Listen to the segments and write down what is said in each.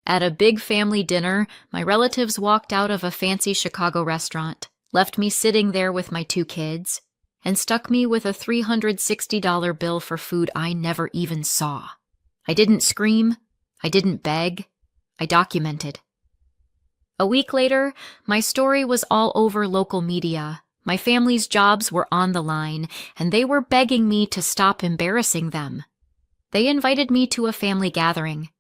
At a big family dinner, my relatives walked out of a fancy Chicago restaurant, left me sitting there with my 2 kids, and stuck me with a $360 bill for food I never even saw. I didn't scream. I didn't beg. I documented. A week later, my story was all over local media. My family's jobs were on the line, and they were begging me to stop embarrassing them. They invited me to a family gathering.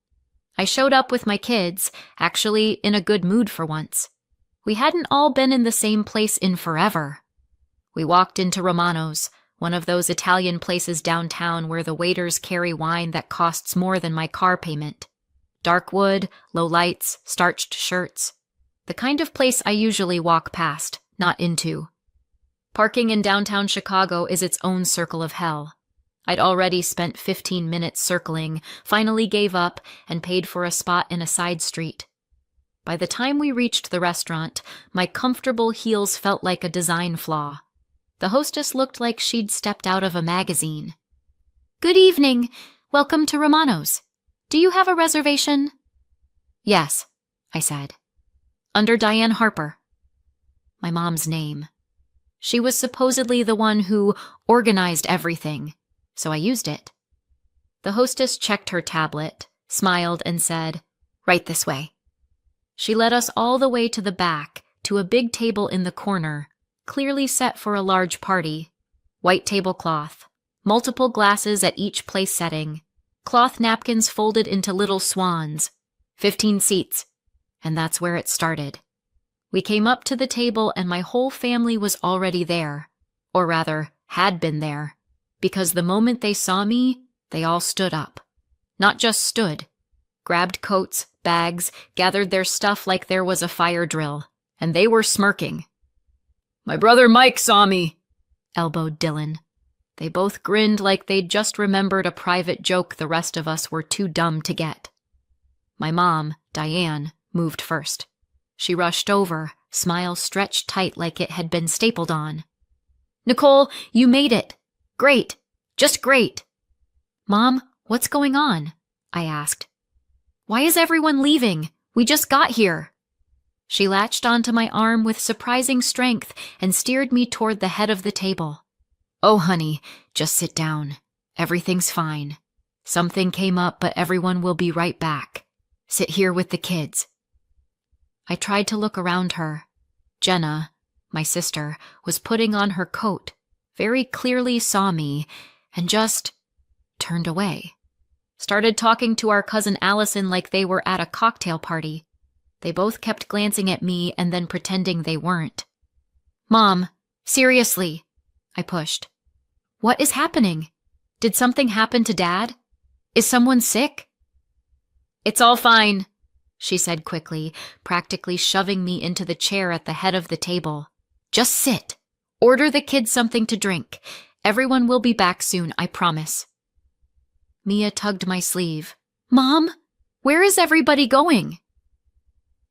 I showed up with my kids, actually in a good mood for once. We hadn't all been in the same place in forever. We walked into Romano's, one of those Italian places downtown where the waiters carry wine that costs more than my car payment. Dark wood, low lights, starched shirts. The kind of place I usually walk past, not into. Parking in downtown Chicago is its own circle of hell. I'd already spent 15 minutes circling, finally gave up, and paid for a spot in a side street. By the time we reached the restaurant, my comfortable heels felt like a design flaw. The hostess looked like she'd stepped out of a magazine. "Good evening. Welcome to Romano's. Do you have a reservation?" "Yes," I said. "Under Diane Harper." My mom's name. She was supposedly the one who organized everything, so I used it. The hostess checked her tablet, smiled, and said, "Right this way." She led us all the way to the back, to a big table in the corner, clearly set for a large party. White tablecloth, multiple glasses at each place setting, cloth napkins folded into little swans, 15 seats, and that's where it started. We came up to the table and my whole family was already there, or rather, had been there, because the moment they saw me, they all stood up. Not just stood, grabbed coats, bags, gathered their stuff like there was a fire drill, and they were smirking. "My brother Mike saw me," elbowed Dylan. They both grinned like they'd just remembered a private joke the rest of us were too dumb to get. My mom, Diane, moved first. She rushed over, smile stretched tight like it had been stapled on. "Nicole, you made it. Great. Just great." "Mom, what's going on?" I asked. "Why is everyone leaving? We just got here." She latched onto my arm with surprising strength and steered me toward the head of the table. "Oh, honey, just sit down. Everything's fine. Something came up, but everyone will be right back. Sit here with the kids." I tried to look around her. Jenna, my sister, was putting on her coat, very clearly saw me, and just turned away. Started talking to our cousin Allison like they were at a cocktail party. They both kept glancing at me and then pretending they weren't. "Mom, seriously," I pushed. "What is happening? Did something happen to Dad? Is someone sick?" "It's all fine," she said quickly, practically shoving me into the chair at the head of the table. "Just sit. Order the kids something to drink. Everyone will be back soon, I promise." Mia tugged my sleeve. "Mom, where is everybody going?"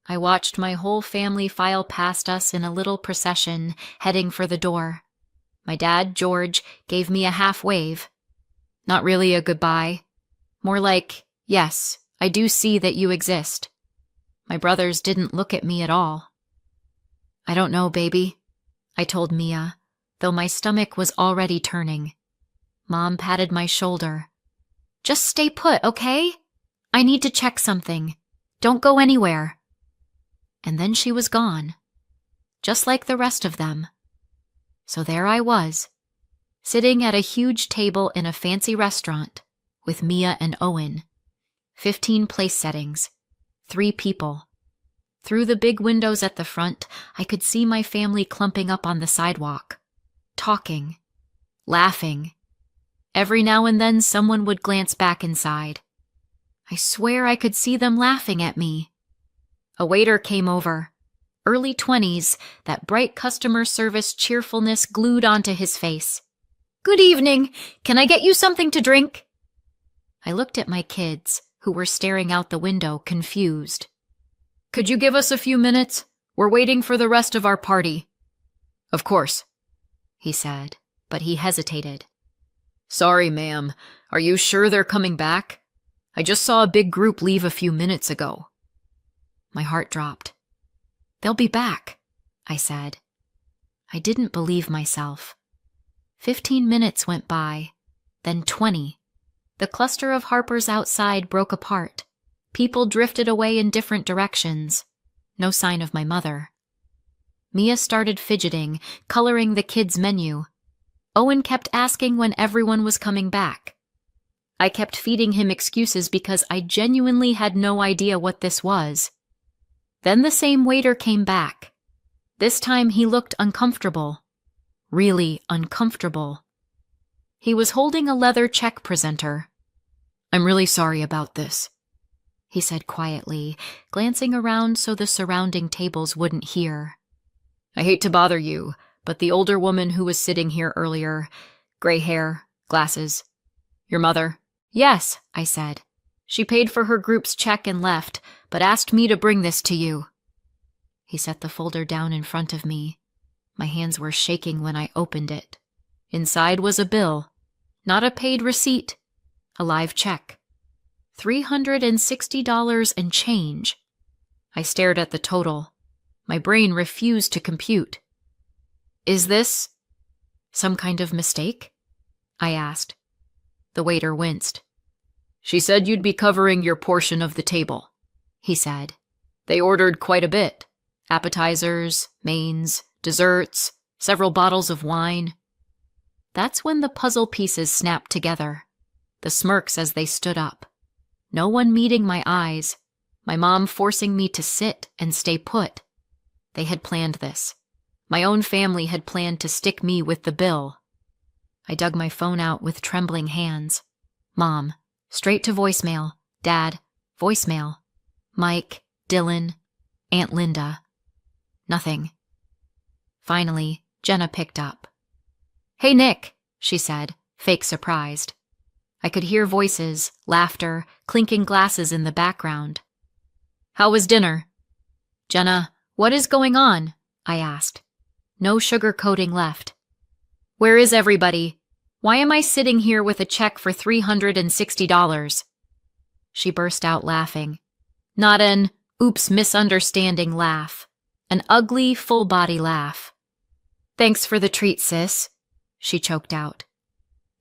I watched my whole family file past us in a little procession, heading for the door. My dad, George, gave me a half wave. Not really a goodbye. More like, "Yes, I do see that you exist." My brothers didn't look at me at all. "I don't know, baby," I told Mia, though my stomach was already turning. Mom patted my shoulder. "Just stay put, okay? I need to check something. Don't go anywhere." And then she was gone, just like the rest of them. So there I was, sitting at a huge table in a fancy restaurant with Mia and Owen. 15 place settings, 3 people. Through the big windows at the front, I could see my family clumping up on the sidewalk, talking, laughing. Every now and then someone would glance back inside. I swear I could see them laughing at me. A waiter came over. Early 20s, that bright customer service cheerfulness glued onto his face. "Good evening. Can I get you something to drink?" I looked at my kids, who were staring out the window, confused. "Could you give us a few minutes? We're waiting for the rest of our party." "Of course," he said, but he hesitated. "Sorry, ma'am. Are you sure they're coming back? I just saw a big group leave a few minutes ago. My heart dropped. "They'll be back," I said. I didn't believe myself. 15 minutes went by, then 20. The cluster of Harpers outside broke apart. People drifted away in different directions. No sign of my mother. Mia started fidgeting, coloring the kids' menu. Owen kept asking when everyone was coming back. I kept feeding him excuses because I genuinely had no idea what this was. Then the same waiter came back. This time he looked uncomfortable. Really uncomfortable. He was holding a leather check presenter. "I'm really sorry about this," he said quietly, glancing around so the surrounding tables wouldn't hear. "I hate to bother you, but the older woman who was sitting here earlier, gray hair, glasses, your mother?" "Yes," I said. "She paid for her group's check and left, but asked me to bring this to you." He set the folder down in front of me. My hands were shaking when I opened it. Inside was a bill, not a paid receipt, a live check. $360 and change. I stared at the total. My brain refused to compute. "Is this some kind of mistake?" I asked. The waiter winced. "She said you'd be covering your portion of the table," he said. "They ordered quite a bit. Appetizers, mains, desserts, several bottles of wine." That's when the puzzle pieces snapped together. The smirks as they stood up. No one meeting my eyes. My mom forcing me to sit and stay put. They had planned this. My own family had planned to stick me with the bill. I dug my phone out with trembling hands. Mom, straight to voicemail. Dad, voicemail. Mike, Dylan, Aunt Linda. Nothing. Finally, Jenna picked up. "Hey, Nick," she said, fake surprised. I could hear voices, laughter, clinking glasses in the background. "How was dinner?" "Jenna, what is going on?" I asked. No sugarcoating left. "Where is everybody? Why am I sitting here with a check for $360? She burst out laughing. Not an oops misunderstanding laugh. An ugly, full-body laugh. "Thanks for the treat, sis," she choked out.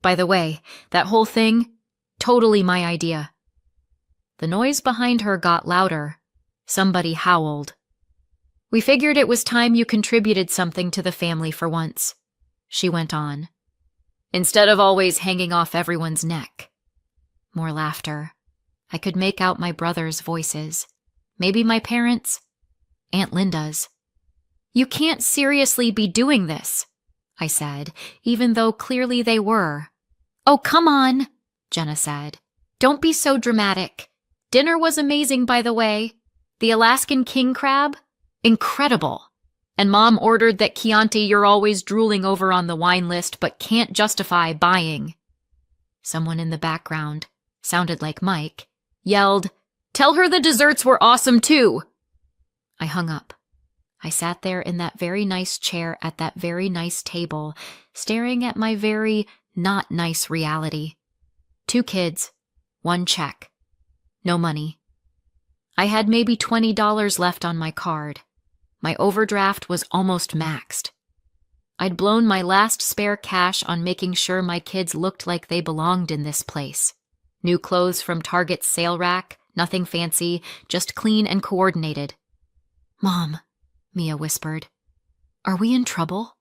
"By the way, that whole thing, totally my idea." The noise behind her got louder. Somebody howled. "We figured it was time you contributed something to the family for once," she went on. "Instead of always hanging off everyone's neck." More laughter. I could make out my brothers' voices. Maybe my parents'. Aunt Linda's. "You can't seriously be doing this," I said, even though clearly they were. "Oh, come on," Jenna said. "Don't be so dramatic. Dinner was amazing, by the way. The Alaskan king crab? Incredible. And Mom ordered that Chianti you're always drooling over on the wine list but can't justify buying." Someone in the background, sounded like Mike, yelled, "Tell her the desserts were awesome too!" I hung up. I sat there in that very nice chair at that very nice table, staring at my very not nice reality. 2 kids, 1 check. No money. I had maybe $20 left on my card. My overdraft was almost maxed. I'd blown my last spare cash on making sure my kids looked like they belonged in this place. New clothes from Target's sale rack, nothing fancy, just clean and coordinated. "Mom," Mia whispered, "are we in trouble?"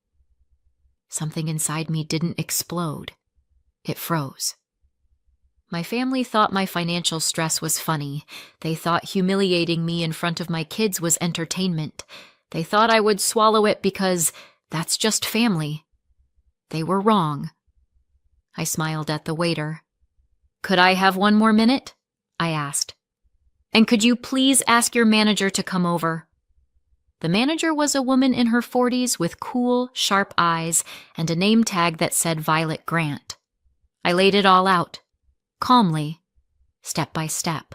Something inside me didn't explode. It froze. My family thought my financial stress was funny. They thought humiliating me in front of my kids was entertainment. They thought I would swallow it because that's just family. They were wrong. I smiled at the waiter. "Could I have 1 more minute?" I asked. "And could you please ask your manager to come over?" The manager was a woman in her 40s with cool, sharp eyes and a name tag that said Violet Grant. I laid it all out, calmly, step by step.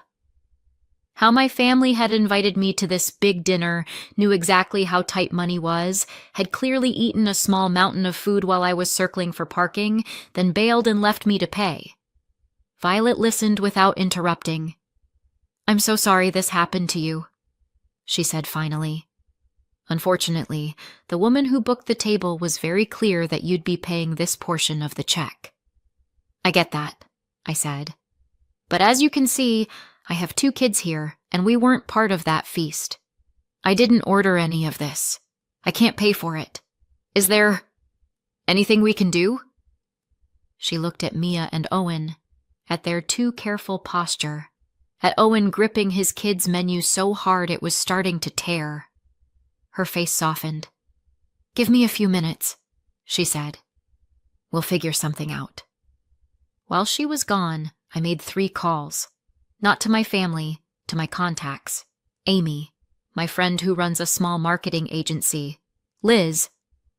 How my family had invited me to this big dinner, knew exactly how tight money was, had clearly eaten a small mountain of food while I was circling for parking, then bailed and left me to pay. Violet listened without interrupting. "I'm so sorry this happened to you." she said finally. Unfortunately, the woman who booked the table was very clear that you'd be paying this portion of the check. I get that, I said. But as you can see, I have 2 kids here, and we weren't part of that feast. I didn't order any of this. I can't pay for it. Is there anything we can do? She looked at Mia and Owen, at their too careful posture, at Owen gripping his kids' menu so hard it was starting to tear. Her face softened. Give me a few minutes, she said. We'll figure something out. While she was gone, I made 3 calls. Not to my family, to my contacts. Amy, my friend who runs a small marketing agency. Liz,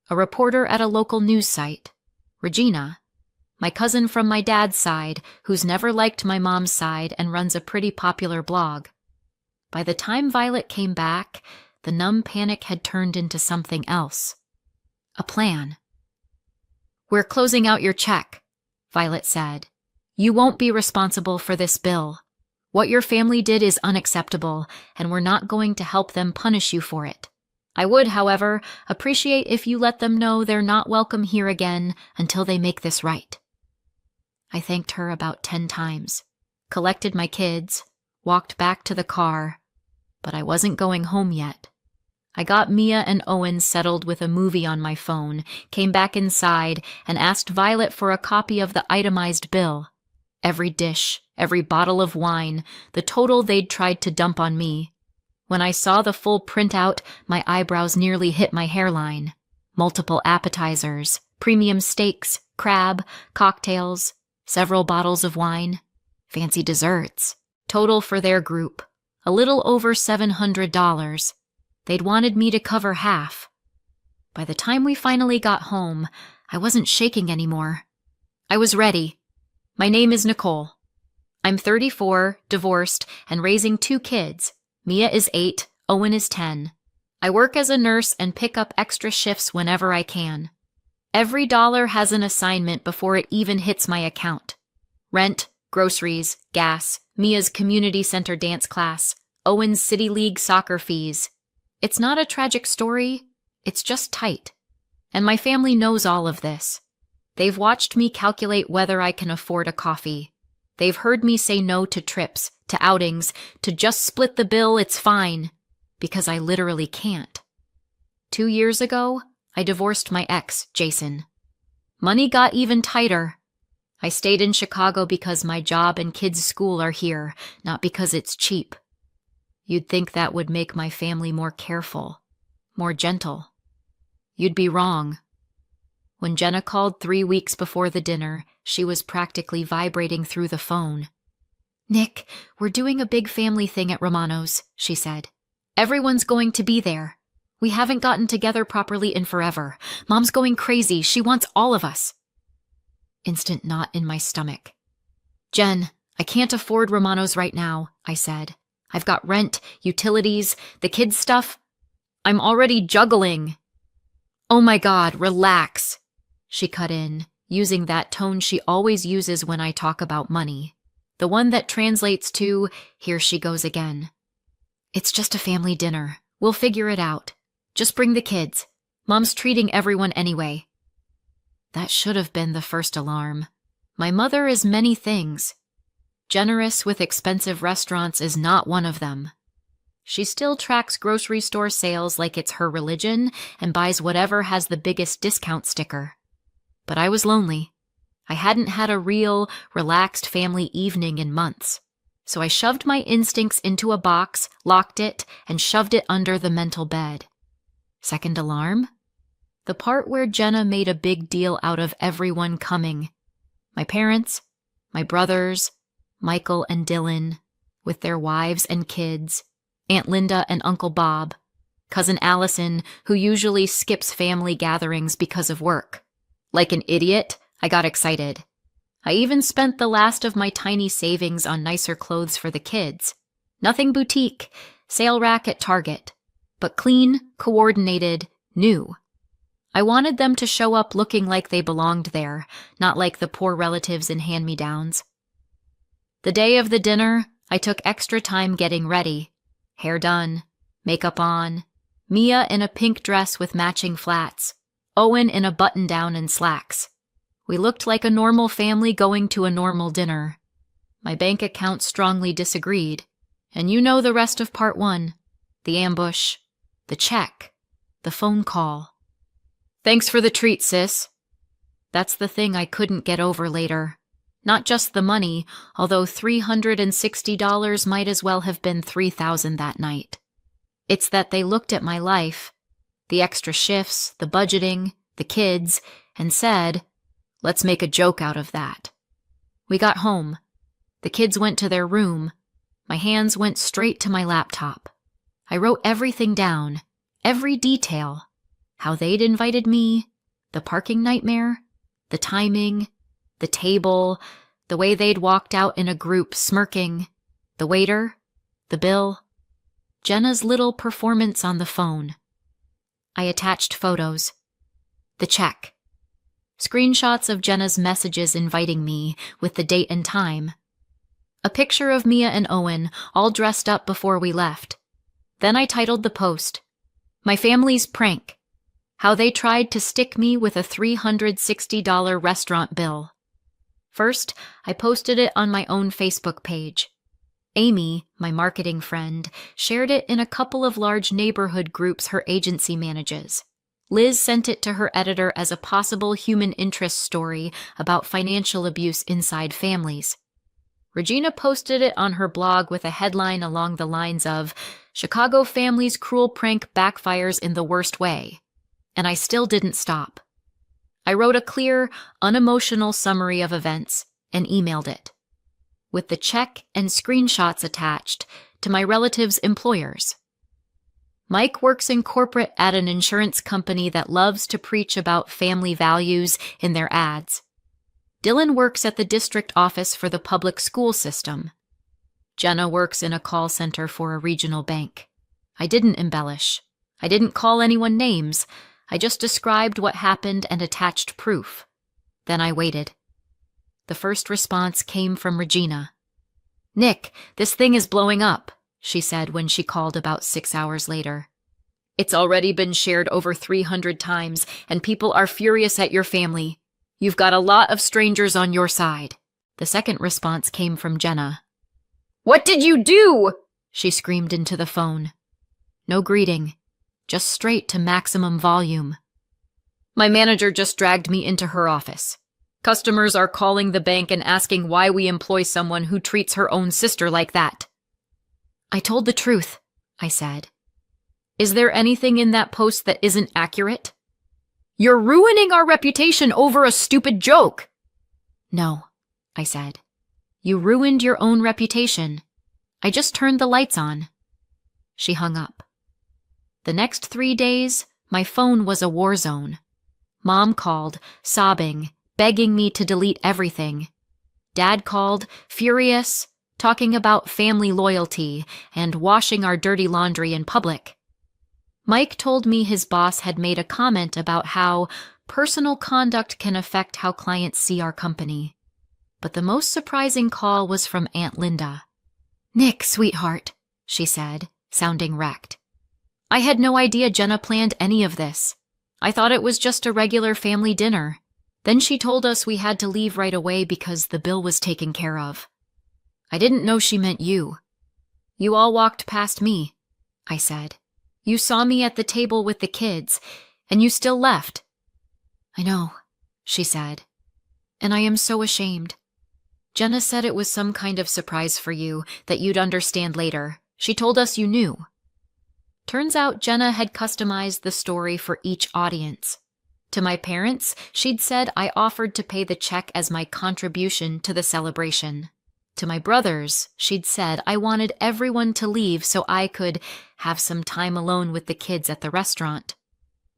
a reporter at a local news site. Regina, my cousin from my dad's side who's never liked my mom's side and runs a pretty popular blog. By the time Violet came back, the numb panic had turned into something else. A plan. We're closing out your check, Violet said. You won't be responsible for this bill. What your family did is unacceptable, and we're not going to help them punish you for it. I would, however, appreciate if you let them know they're not welcome here again until they make this right. I thanked her about 10 times, collected my kids, walked back to the car, but I wasn't going home yet. I got Mia and Owen settled with a movie on my phone, came back inside, and asked Violet for a copy of the itemized bill. Every dish, every bottle of wine, the total they'd tried to dump on me. When I saw the full printout, my eyebrows nearly hit my hairline. Multiple appetizers, premium steaks, crab, cocktails, several bottles of wine, fancy desserts. Total for their group, a little over $700. They'd wanted me to cover half. By the time we finally got home, I wasn't shaking anymore. I was ready. My name is Nicole. I'm 34, divorced, and raising 2 kids. Mia is 8, Owen is 10. I work as a nurse and pick up extra shifts whenever I can. Every dollar has an assignment before it even hits my account. Rent, groceries, gas, Mia's community center dance class, Owen's City League soccer fees. It's not a tragic story, it's just tight. And my family knows all of this. They've watched me calculate whether I can afford a coffee. They've heard me say no to trips, to outings, to just split the bill, it's fine. Because I literally can't. 2 years ago, I divorced my ex, Jason. Money got even tighter. I stayed in Chicago because my job and kids' school are here, not because it's cheap. You'd think that would make my family more careful, more gentle. You'd be wrong. When Jenna called 3 weeks before the dinner, she was practically vibrating through the phone. Nick, we're doing a big family thing at Romano's, she said. Everyone's going to be there. We haven't gotten together properly in forever. Mom's going crazy. She wants all of us. Instant knot in my stomach. Jen, I can't afford Romano's right now, I said. I've got rent, utilities, the kids' stuff. I'm already juggling. Oh my God, relax, she cut in, using that tone she always uses when I talk about money. The one that translates to, here she goes again. It's just a family dinner. We'll figure it out. Just bring the kids. Mom's treating everyone anyway. That should have been the first alarm. My mother is many things. Generous with expensive restaurants is not one of them. She still tracks grocery store sales like it's her religion and buys whatever has the biggest discount sticker. But I was lonely. I hadn't had a real, relaxed family evening in months. So I shoved my instincts into a box, locked it, and shoved it under the mental bed. Second alarm? The part where Jenna made a big deal out of everyone coming. My parents, my brothers, Michael and Dylan, with their wives and kids, Aunt Linda and Uncle Bob, Cousin Allison, who usually skips family gatherings because of work. Like an idiot, I got excited. I even spent the last of my tiny savings on nicer clothes for the kids. Nothing boutique, sale rack at Target, but clean, coordinated, new. I wanted them to show up looking like they belonged there, not like the poor relatives in hand-me-downs. The day of the dinner, I took extra time getting ready. Hair done, Makeup on, Mia in a pink dress with matching flats, Owen in a button-down and slacks. We looked like a normal family going to a normal dinner. My bank account strongly disagreed, and you know the rest of part 1. The ambush, the check, the phone call. Thanks for the treat, sis. That's the thing I couldn't get over later. Not just the money, although $360 might as well have been $3,000 that night. It's that they looked at my life, the extra shifts, the budgeting, the kids, and said, let's make a joke out of that. We got home. The kids went to their room. My hands went straight to my laptop. I wrote everything down, every detail. How they'd invited me, the parking nightmare, the timing, the table, the way they'd walked out in a group smirking, the waiter, the bill, Jenna's little performance on the phone. I attached photos. The check. Screenshots of Jenna's messages inviting me with the date and time. A picture of Mia and Owen all dressed up before we left. Then I titled the post, My Family's Prank. How they tried to stick me with a $360 restaurant bill. First, I posted it on my own Facebook page. Amy, my marketing friend, shared it in a couple of large neighborhood groups her agency manages. Liz sent it to her editor as a possible human interest story about financial abuse inside families. Regina posted it on her blog with a headline along the lines of, Chicago family's cruel prank backfires in the worst way. And I still didn't stop. I wrote a clear, unemotional summary of events and emailed it, with the check and screenshots attached to my relatives' employers. Mike works in corporate at an insurance company that loves to preach about family values in their ads. Dylan works at the district office for the public school system. Jenna works in a call center for a regional bank. I didn't embellish. I didn't call anyone names. I just described what happened and attached proof. Then I waited. The first response came from Regina. Nick, this thing is blowing up, she said when she called about 6 hours later. It's already been shared over 300 times, and people are furious at your family. You've got a lot of strangers on your side. The second response came from Jenna. What did you do? She screamed into the phone. No greeting. Just straight to maximum volume. My manager just dragged me into her office. Customers are calling the bank and asking why we employ someone who treats her own sister like that. I told the truth, I said. Is there anything in that post that isn't accurate? You're ruining our reputation over a stupid joke. No, I said. You ruined your own reputation. I just turned the lights on. She hung up. The next 3 days, my phone was a war zone. Mom called, sobbing, begging me to delete everything. Dad called, furious, talking about family loyalty and washing our dirty laundry in public. Mike told me his boss had made a comment about how personal conduct can affect how clients see our company. But the most surprising call was from Aunt Linda. Nick, sweetheart, she said, sounding wrecked. I had no idea Jenna planned any of this. I thought it was just a regular family dinner. Then she told us we had to leave right away because the bill was taken care of. I didn't know she meant you. You all walked past me, I said. You saw me at the table with the kids, and you still left. I know, she said. And I am so ashamed. Jenna said it was some kind of surprise for you that you'd understand later. She told us you knew. Turns out Jenna had customized the story for each audience. To my parents, she'd said I offered to pay the check as my contribution to the celebration. To my brothers, she'd said I wanted everyone to leave so I could have some time alone with the kids at the restaurant.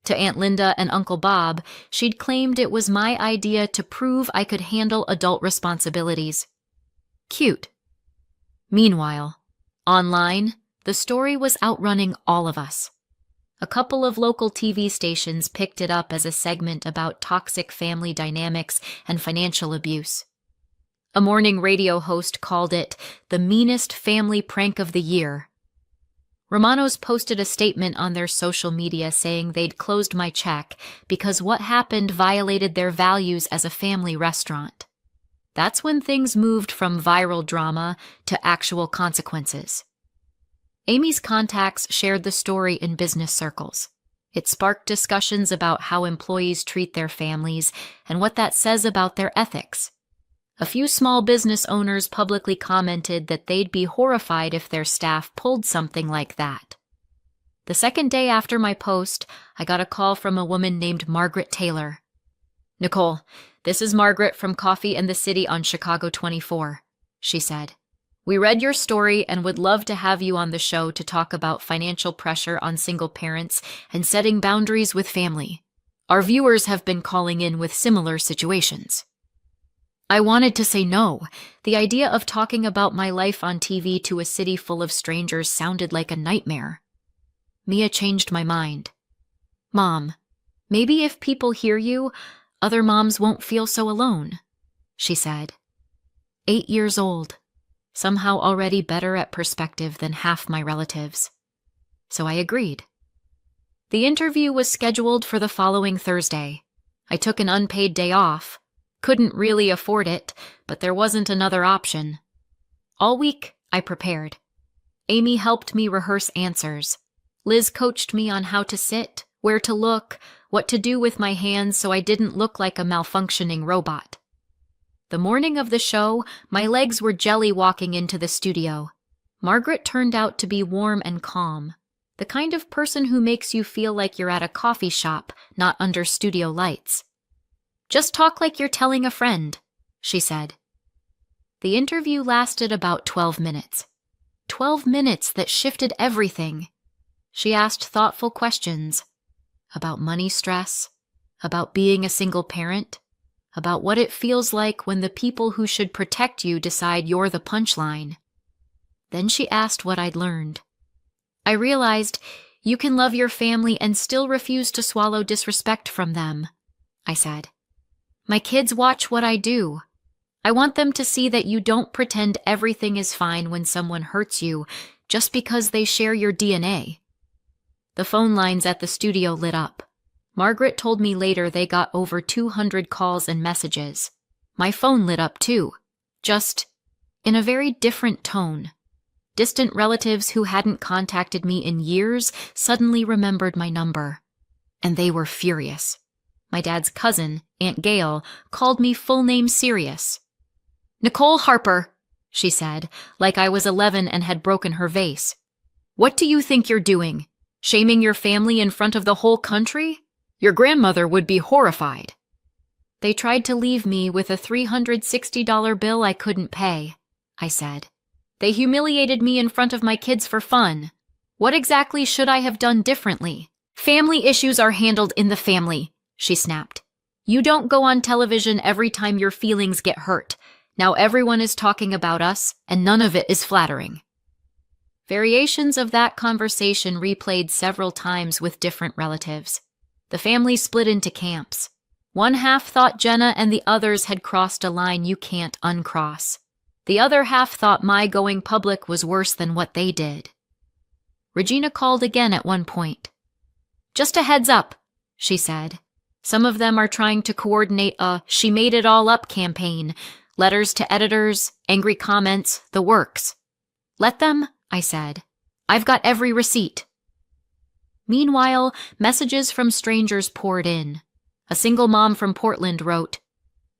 To Aunt Linda and Uncle Bob, she'd claimed it was my idea to prove I could handle adult responsibilities. Cute. Meanwhile, online, the story was outrunning all of us. A couple of local TV stations picked it up as a segment about toxic family dynamics and financial abuse. A morning radio host called it the meanest family prank of the year. Romanos posted a statement on their social media saying they'd closed my check because what happened violated their values as a family restaurant. That's when things moved from viral drama to actual consequences. Amy's contacts shared the story in business circles. It sparked discussions about how employees treat their families and what that says about their ethics. A few small business owners publicly commented that they'd be horrified if their staff pulled something like that. The second day after my post, I got a call from a woman named Margaret Taylor. "Nicole, this is Margaret from Coffee and the City on Chicago 24, she said. "We read your story and would love to have you on the show to talk about financial pressure on single parents and setting boundaries with family. Our viewers have been calling in with similar situations." I wanted to say no. The idea of talking about my life on TV to a city full of strangers sounded like a nightmare. Mia changed my mind. "Mom, maybe if people hear you, other moms won't feel so alone," she said. 8 years old, somehow already better at perspective than half my relatives. So I agreed. The interview was scheduled for the following Thursday. I took an unpaid day off. Couldn't really afford it, but there wasn't another option. All week, I prepared. Amy helped me rehearse answers. Liz coached me on how to sit, where to look, what to do with my hands so I didn't look like a malfunctioning robot. The morning of the show, my legs were jelly walking into the studio. Margaret turned out to be warm and calm, the kind of person who makes you feel like you're at a coffee shop, not under studio lights. "Just talk like you're telling a friend," she said. The interview lasted about 12 minutes. 12 minutes that shifted everything. She asked thoughtful questions about money stress, about being a single parent, about what it feels like when the people who should protect you decide you're the punchline. Then she asked what I'd learned. I realized you can love your family and still refuse to swallow disrespect from them, I said. My kids watch what I do. I want them to see that you don't pretend everything is fine when someone hurts you just because they share your DNA. The phone lines at the studio lit up. Margaret told me later they got over 200 calls and messages. My phone lit up too, just in a very different tone. Distant relatives who hadn't contacted me in years suddenly remembered my number. And they were furious. My dad's cousin, Aunt Gail, called me full name serious. "Nicole Harper," she said, like I was 11 and had broken her vase. "What do you think you're doing? Shaming your family in front of the whole country? Your grandmother would be horrified." They tried to leave me with a $360 bill I couldn't pay, I said. They humiliated me in front of my kids for fun. What exactly should I have done differently? "Family issues are handled in the family," she snapped. "You don't go on television every time your feelings get hurt. Now everyone is talking about us, and none of it is flattering." Variations of that conversation replayed several times with different relatives. The family split into camps. One half thought Jenna and the others had crossed a line you can't uncross. The other half thought my going public was worse than what they did. Regina called again at one point. "Just a heads up," she said. "Some of them are trying to coordinate a 'she made it all up' campaign. Letters to editors, angry comments, the works." "Let them," I said. "I've got every receipt." Meanwhile, messages from strangers poured in. A single mom from Portland wrote,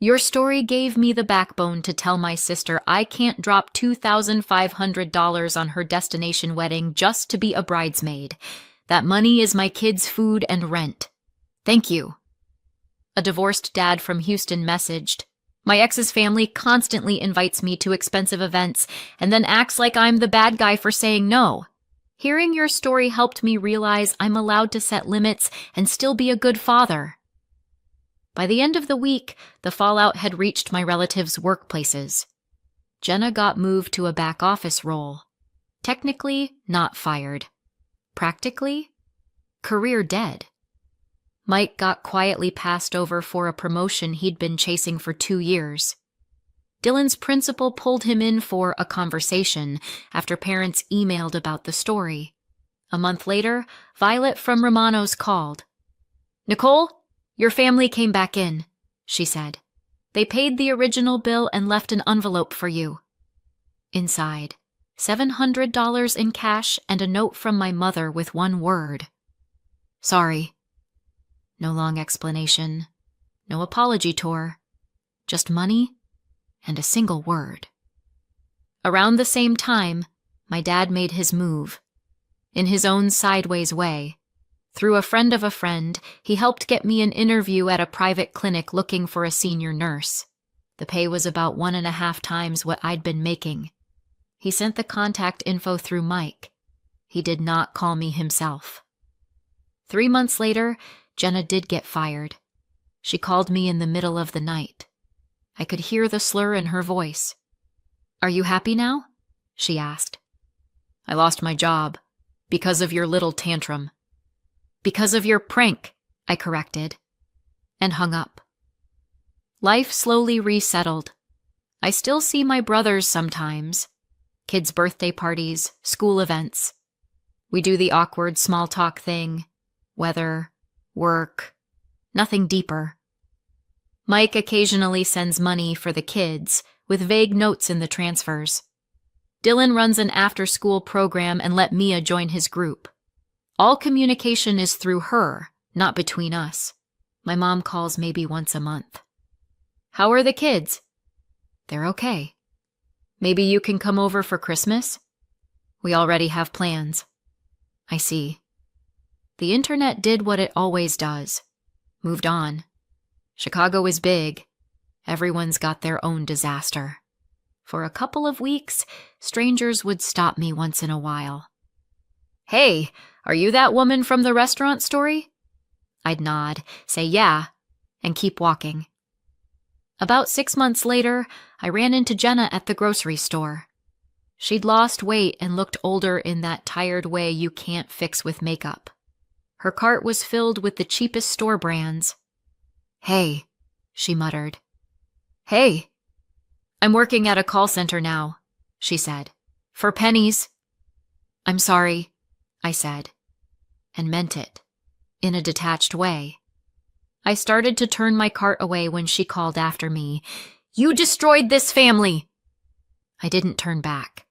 "Your story gave me the backbone to tell my sister I can't drop $2,500 on her destination wedding just to be a bridesmaid. That money is my kids' food and rent. Thank you." A divorced dad from Houston messaged, "My ex's family constantly invites me to expensive events and then acts like I'm the bad guy for saying no. Hearing your story helped me realize I'm allowed to set limits and still be a good father." By the end of the week, the fallout had reached my relatives' workplaces. Jenna got moved to a back office role. Technically, not fired. Practically, career dead. Mike got quietly passed over for a promotion he'd been chasing for 2 years. Dylan's principal pulled him in for a conversation after parents emailed about the story. A month later, Violet from Romano's called. "Nicole, your family came back in," she said. "They paid the original bill and left an envelope for you." Inside, $700 in cash and a note from my mother with one word. "Sorry." No long explanation, no apology tour, just money and a single word. Around the same time, my dad made his move. In his own sideways way, through a friend of a friend, he helped get me an interview at a private clinic looking for a senior nurse. The pay was about 1.5 times what I'd been making. He sent the contact info through Mike. He did not call me himself. 3 months later, Jenna did get fired. She called me in the middle of the night. I could hear the slur in her voice. "Are you happy now?" she asked. "I lost my job. Because of your little tantrum." "Because of your prank," I corrected, and hung up. Life slowly resettled. I still see my brothers sometimes. Kids' birthday parties, school events. We do the awkward small talk thing. Weather, work, nothing deeper. Mike occasionally sends money for the kids, with vague notes in the transfers. Dylan runs an after-school program and let Mia join his group. All communication is through her, not between us. My mom calls maybe once a month. "How are the kids?" "They're okay." "Maybe you can come over for Christmas?" "We already have plans." I see. The internet did what it always does. Moved on. Chicago is big. Everyone's got their own disaster. For a couple of weeks, strangers would stop me once in a while. "Hey, are you that woman from the restaurant story?" I'd nod, say yeah, and keep walking. About 6 months later, I ran into Jenna at the grocery store. She'd lost weight and looked older in that tired way you can't fix with makeup. Her cart was filled with the cheapest store brands. "Hey," she muttered. "Hey." "I'm working at a call center now," she said. "For pennies." "I'm sorry," I said, and meant it, in a detached way. I started to turn my cart away when she called after me, "You destroyed this family!" I didn't turn back.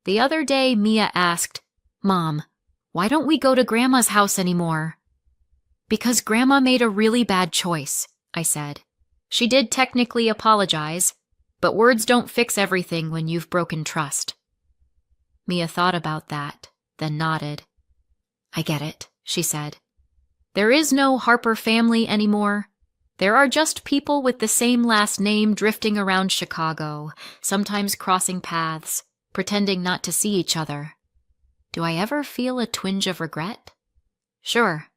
The other day, Mia asked, "Mom, why don't we go to Grandma's house anymore?" "Because Grandma made a really bad choice," I said. "She did technically apologize, but words don't fix everything when you've broken trust." Mia thought about that, then nodded. "I get it," she said. "There is no Harper family anymore. There are just people with the same last name drifting around Chicago, sometimes crossing paths, pretending not to see each other. Do I ever feel a twinge of regret? Sure.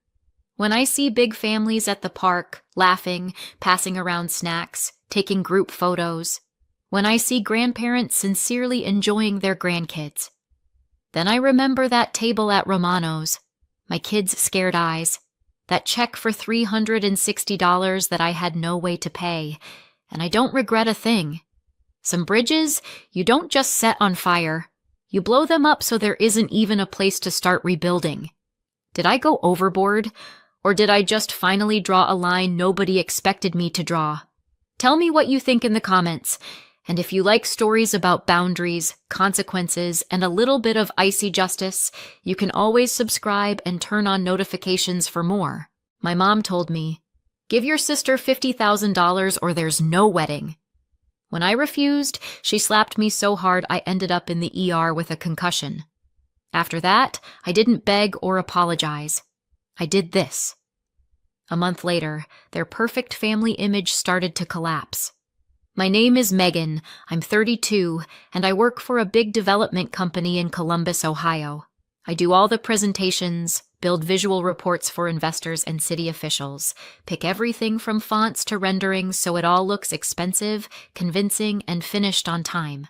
When I see big families at the park, laughing, passing around snacks, taking group photos. When I see grandparents sincerely enjoying their grandkids. Then I remember that table at Romano's, my kids' scared eyes, that check for $360 that I had no way to pay, and I don't regret a thing. Some bridges, you don't just set on fire. You blow them up so there isn't even a place to start rebuilding. Did I go overboard? Or did I just finally draw a line nobody expected me to draw? Tell me what you think in the comments. And if you like stories about boundaries, consequences, and a little bit of icy justice, you can always subscribe and turn on notifications for more. My mom told me, "Give your sister $50,000 or there's no wedding." When I refused, she slapped me so hard I ended up in the ER with a concussion. After that, I didn't beg or apologize. I did this. A month later, their perfect family image started to collapse. My name is Megan, I'm 32, and I work for a big development company in Columbus, Ohio. I do all the presentations, build visual reports for investors and city officials, pick everything from fonts to renderings so it all looks expensive, convincing, and finished on time.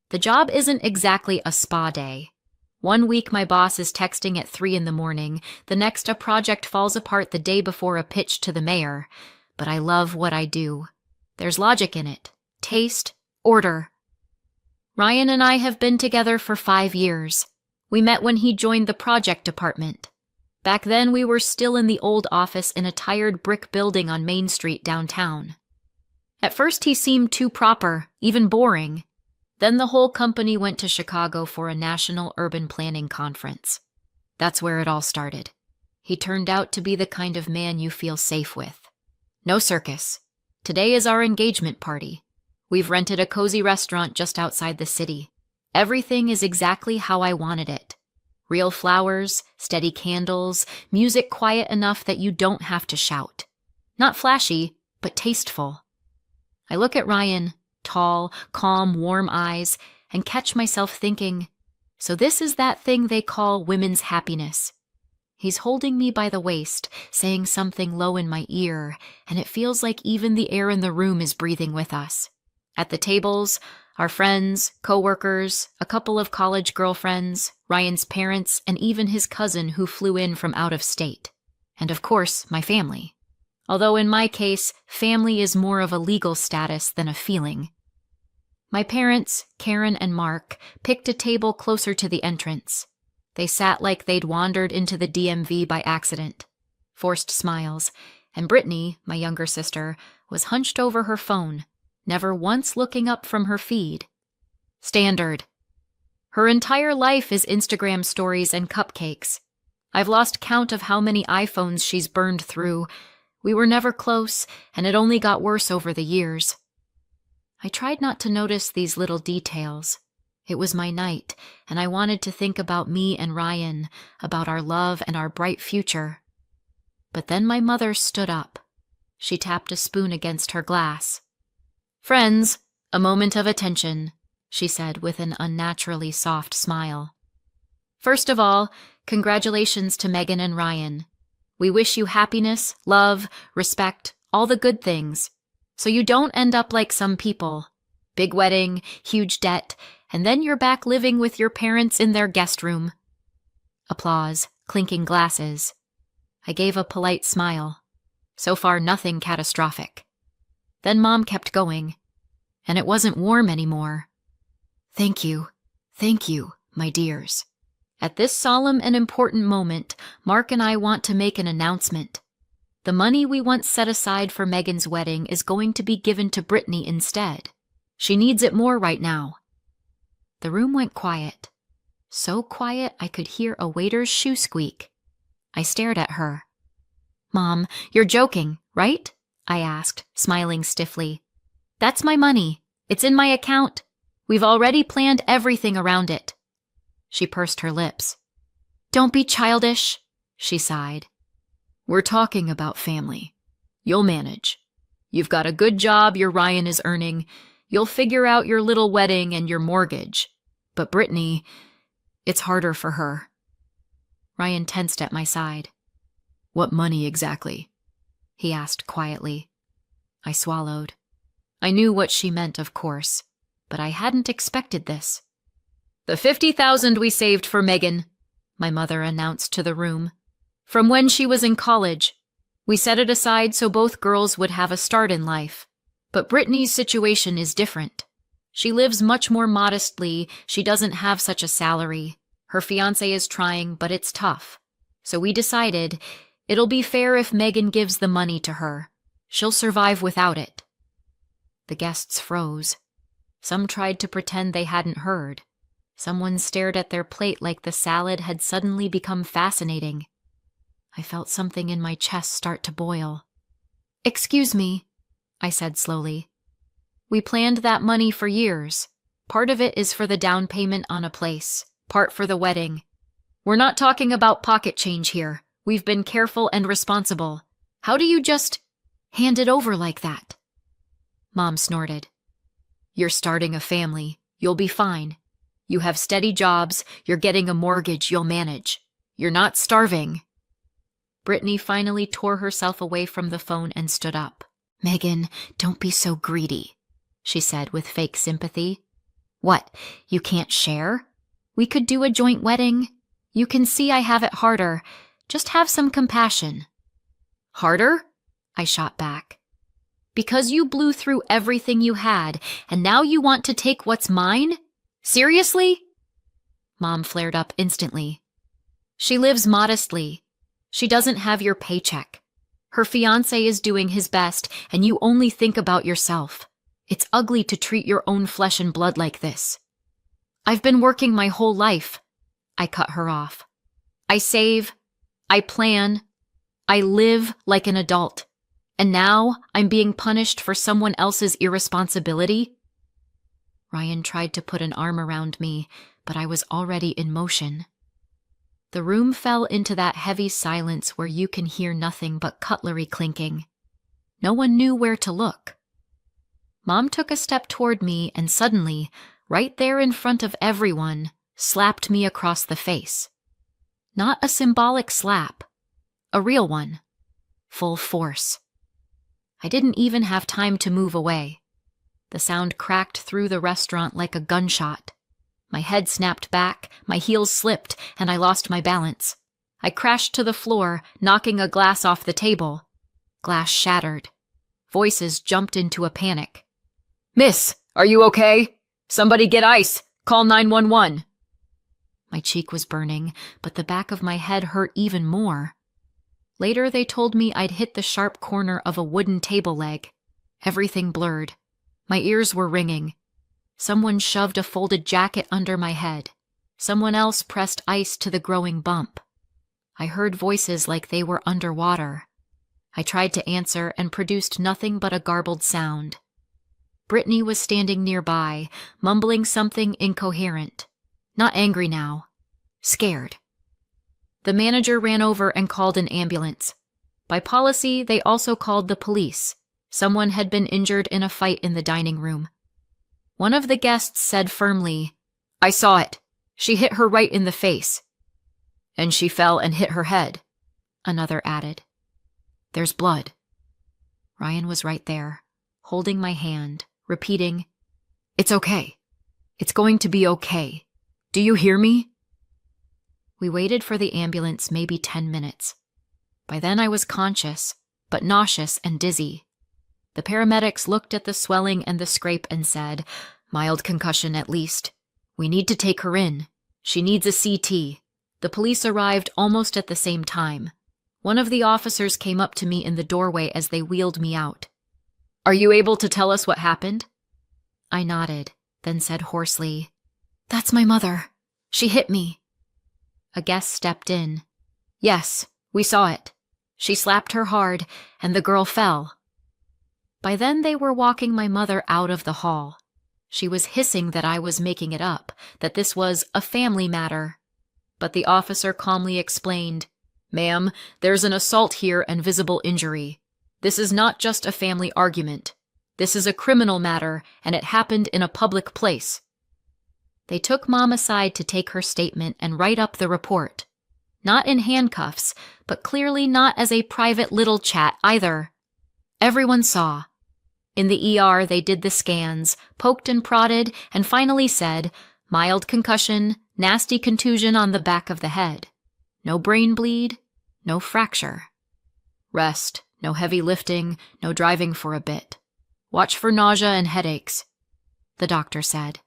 The job isn't exactly a spa day. One week my boss is texting at 3 in the morning, the next a project falls apart the day before a pitch to the mayor. But I love what I do. There's logic in it. Taste, order. Ryan and I have been together for 5 years. We met when he joined the project department. Back then, we were still in the old office in a tired brick building on Main Street downtown. At first, he seemed too proper, even boring. Then the whole company went to Chicago for a national urban planning conference. That's where it all started. He turned out to be the kind of man you feel safe with. No circus. Today is our engagement party. We've rented a cozy restaurant just outside the city. Everything is exactly how I wanted it. Real flowers, steady candles, music quiet enough that you don't have to shout. Not flashy, but tasteful. I look at Ryan, tall, calm, warm eyes, and catch myself thinking, so this is that thing they call women's happiness. He's holding me by the waist, saying something low in my ear, and it feels like even the air in the room is breathing with us. At the tables, our friends, co-workers, a couple of college girlfriends, Ryan's parents, and even his cousin who flew in from out of state. And of course, my family. Although in my case, family is more of a legal status than a feeling. My parents, Karen and Mark, picked a table closer to the entrance. They sat like they'd wandered into the DMV by accident. Forced smiles, and Brittany, my younger sister, was hunched over her phone, never once looking up from her feed. Standard. Her entire life is Instagram stories and cupcakes. I've lost count of how many iPhones she's burned through. We were never close, and it only got worse over the years. I tried not to notice these little details. It was my night, and I wanted to think about me and Ryan, about our love and our bright future. But then my mother stood up. She tapped a spoon against her glass. "Friends, a moment of attention," she said with an unnaturally soft smile. "First of all, congratulations to Megan and Ryan. We wish you happiness, love, respect, all the good things, so you don't end up like some people. Big wedding, huge debt, and then you're back living with your parents in their guest room." Applause, clinking glasses. I gave a polite smile. So far, nothing catastrophic. Then Mom kept going, and it wasn't warm anymore. Thank you, my dears. At this solemn and important moment, Mark and I want to make an announcement. The money we once set aside for Megan's wedding is going to be given to Brittany instead. She needs it more right now." The room went quiet. So quiet I could hear a waiter's shoe squeak. I stared at her. "Mom, you're joking, right?" I asked, smiling stiffly. "That's my money. It's in my account. We've already planned everything around it." She pursed her lips. "Don't be childish," she sighed. "We're talking about family. You'll manage. You've got a good job your Ryan is earning. You'll figure out your little wedding and your mortgage. But Brittany, it's harder for her." Ryan tensed at my side. "What money exactly?" he asked quietly. I swallowed. I knew what she meant, of course, but I hadn't expected this. "The $50,000 we saved for Megan," my mother announced to the room. "From when she was in college. We set it aside so both girls would have a start in life. But Brittany's situation is different. She lives much more modestly, she doesn't have such a salary. Her fiancé is trying, but it's tough. So we decided it'll be fair if Megan gives the money to her. She'll survive without it." The guests froze. Some tried to pretend they hadn't heard. Someone stared at their plate like the salad had suddenly become fascinating. I felt something in my chest start to boil. "Excuse me," I said slowly. "We planned that money for years. Part of it is for the down payment on a place, part for the wedding. We're not talking about pocket change here. We've been careful and responsible. How do you just hand it over like that?" Mom snorted. "You're starting a family. You'll be fine. You have steady jobs. You're getting a mortgage. You'll manage. You're not starving." Brittany finally tore herself away from the phone and stood up. "Megan, don't be so greedy," she said with fake sympathy. "What, you can't share? We could do a joint wedding. You can see I have it harder. Just have some compassion." "Harder?" I shot back. "Because you blew through everything you had, and now you want to take what's mine? Seriously?" Mom flared up instantly. She lives modestly. She doesn't have your paycheck. Her fiancé is doing his best, and you only think about yourself. It's ugly to treat your own flesh and blood like this. I've been working my whole life. I cut her off. I save. I plan. I live like an adult. And now I'm being punished for someone else's irresponsibility? Ryan tried to put an arm around me, but I was already in motion. The room fell into that heavy silence where you can hear nothing but cutlery clinking. No one knew where to look. Mom took a step toward me and suddenly, right there in front of everyone, slapped me across the face. Not a symbolic slap, a real one, full force. I didn't even have time to move away. The sound cracked through the restaurant like a gunshot. My head snapped back, my heels slipped, and I lost my balance. I crashed to the floor, knocking a glass off the table. Glass shattered. Voices jumped into a panic. "Miss, are you okay? Somebody get ice! Call 911!" My cheek was burning, but the back of my head hurt even more. Later they told me I'd hit the sharp corner of a wooden table leg. Everything blurred. My ears were ringing. Someone shoved a folded jacket under my head. Someone else pressed ice to the growing bump. I heard voices like they were underwater. I tried to answer and produced nothing but a garbled sound. Brittany was standing nearby, mumbling something incoherent. Not angry now. Scared. The manager ran over and called an ambulance. By policy, they also called the police. Someone had been injured in a fight in the dining room. One of the guests said firmly, "I saw it. She hit her right in the face." "And she fell and hit her head," another added. "There's blood." Ryan was right there, holding my hand, repeating, "It's okay. It's going to be okay. Do you hear me?" We waited for the ambulance maybe 10 minutes. By then I was conscious, but nauseous and dizzy. The paramedics looked at the swelling and the scrape and said, "Mild concussion at least. We need to take her in. She needs a CT." The police arrived almost at the same time. One of the officers came up to me in the doorway as they wheeled me out. "Are you able to tell us what happened?" I nodded, then said hoarsely, "That's my mother. She hit me." A guest stepped in. "Yes, we saw it. She slapped her hard, and the girl fell." By then they were walking my mother out of the hall. She was hissing that I was making it up, that this was a family matter. But the officer calmly explained, "Ma'am, there's an assault here and visible injury. This is not just a family argument. This is a criminal matter, and it happened in a public place." They took Mom aside to take her statement and write up the report. Not in handcuffs, but clearly not as a private little chat either. Everyone saw. In the ER, they did the scans, poked and prodded, and finally said, "Mild concussion, nasty contusion on the back of the head. No brain bleed, no fracture. Rest, no heavy lifting, no driving for a bit. Watch for nausea and headaches," the doctor said.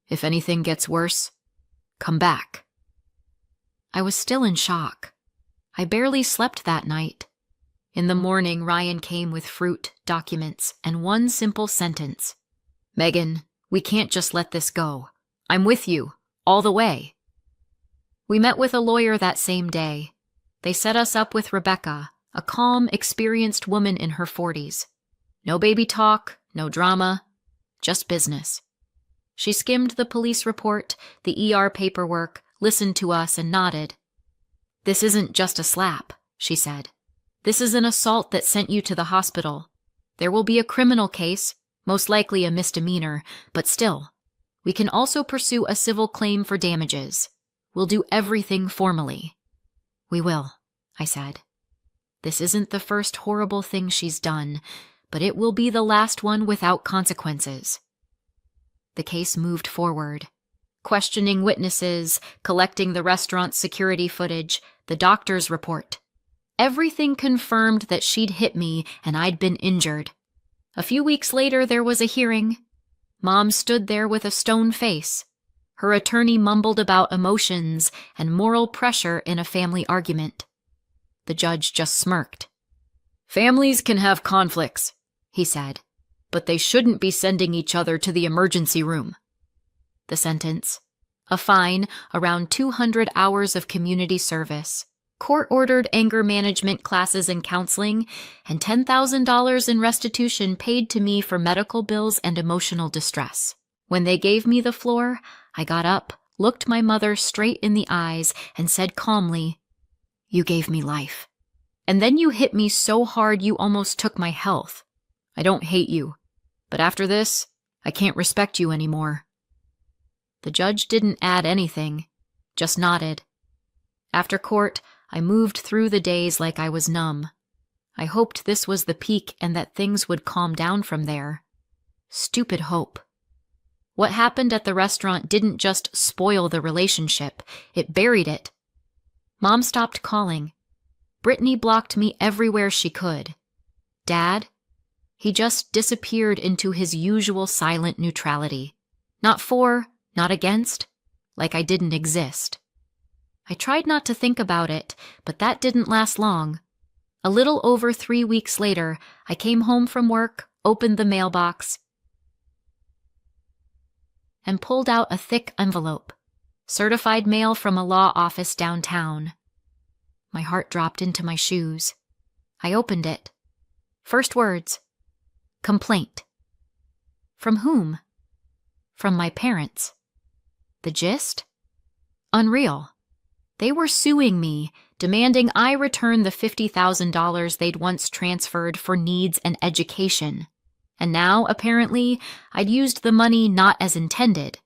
"If anything gets worse, come back." I was still in shock. I barely slept that night. In the morning, Ryan came with fruit, documents, and one simple sentence. "Megan, we can't just let this go. I'm with you, all the way." We met with a lawyer that same day. They set us up with Rebecca, a calm, experienced woman in her 40s. No baby talk, no drama, just business. She skimmed the police report, the ER paperwork, listened to us, and nodded. "This isn't just a slap," she said. "This is an assault that sent you to the hospital. There will be a criminal case, most likely a misdemeanor, but still, we can also pursue a civil claim for damages. We'll do everything formally." "We will," I said. "This isn't the first horrible thing she's done, but it will be the last one without consequences." The case moved forward. Questioning witnesses, collecting the restaurant's security footage, the doctor's report. Everything confirmed that she'd hit me and I'd been injured. A few weeks later, there was a hearing. Mom stood there with a stone face. Her attorney mumbled about emotions and moral pressure in a family argument. The judge just smirked. "Families can have conflicts," he said, "but they shouldn't be sending each other to the emergency room." The sentence: a fine, around 200 hours of community service, court-ordered anger management classes and counseling, and $10,000 in restitution paid to me for medical bills and emotional distress. When they gave me the floor, I got up, looked my mother straight in the eyes, and said calmly, "You gave me life. And then you hit me so hard you almost took my health. I don't hate you, but after this, I can't respect you anymore." The judge didn't add anything, just nodded. After court, I moved through the days like I was numb. I hoped this was the peak and that things would calm down from there. Stupid hope. What happened at the restaurant didn't just spoil the relationship, it buried it. Mom stopped calling. Brittany blocked me everywhere she could. Dad? He just disappeared into his usual silent neutrality. Not for, not against, like I didn't exist. I tried not to think about it, but that didn't last long. A little over 3 weeks later, I came home from work, opened the mailbox, and pulled out a thick envelope. Certified mail from a law office downtown. My heart dropped into my shoes. I opened it. First words: complaint. From whom? From my parents. The gist? Unreal. They were suing me, demanding I return the $50,000 they'd once transferred for needs and education. And now, apparently, I'd used the money not as intended.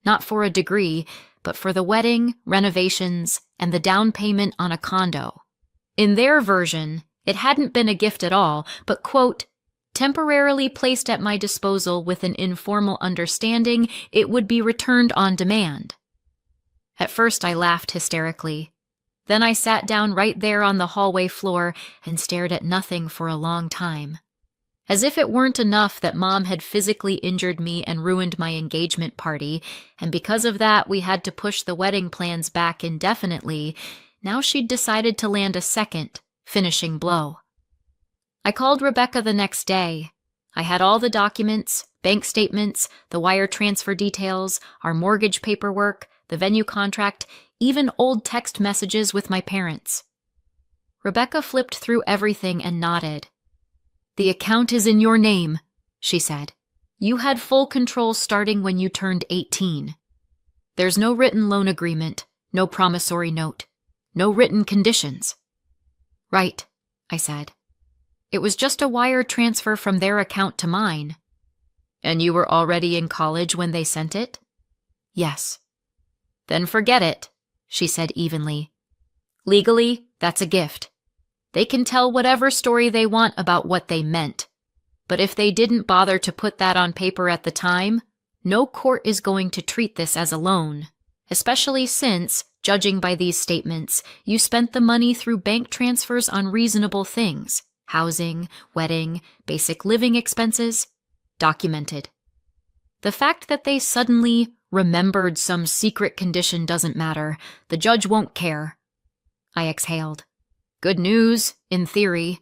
Not for a degree, but for the wedding, renovations, and the down payment on a condo. In their version, it hadn't been a gift at all, but, quote, temporarily placed at my disposal with an informal understanding it would be returned on demand. At first I laughed hysterically. Then I sat down right there on the hallway floor and stared at nothing for a long time. As if it weren't enough that Mom had physically injured me and ruined my engagement party, and because of that we had to push the wedding plans back indefinitely, now she'd decided to land a second, finishing blow. I called Rebecca the next day. I had all the documents, bank statements, the wire transfer details, our mortgage paperwork, the venue contract, even old text messages with my parents. Rebecca flipped through everything and nodded. "The account is in your name," she said. "You had full control starting when you turned 18. There's no written loan agreement, no promissory note, no written conditions." "Right," I said. "It was just a wire transfer from their account to mine." "And you were already in college when they sent it?" "Yes." "Then forget it," she said evenly. "Legally, that's a gift. They can tell whatever story they want about what they meant. But if they didn't bother to put that on paper at the time, no court is going to treat this as a loan, especially since, judging by these statements, you spent the money through bank transfers on reasonable things, housing, wedding, basic living expenses, documented. The fact that they suddenly remembered some secret condition doesn't matter. The judge won't care. I exhaled. Good news, in theory,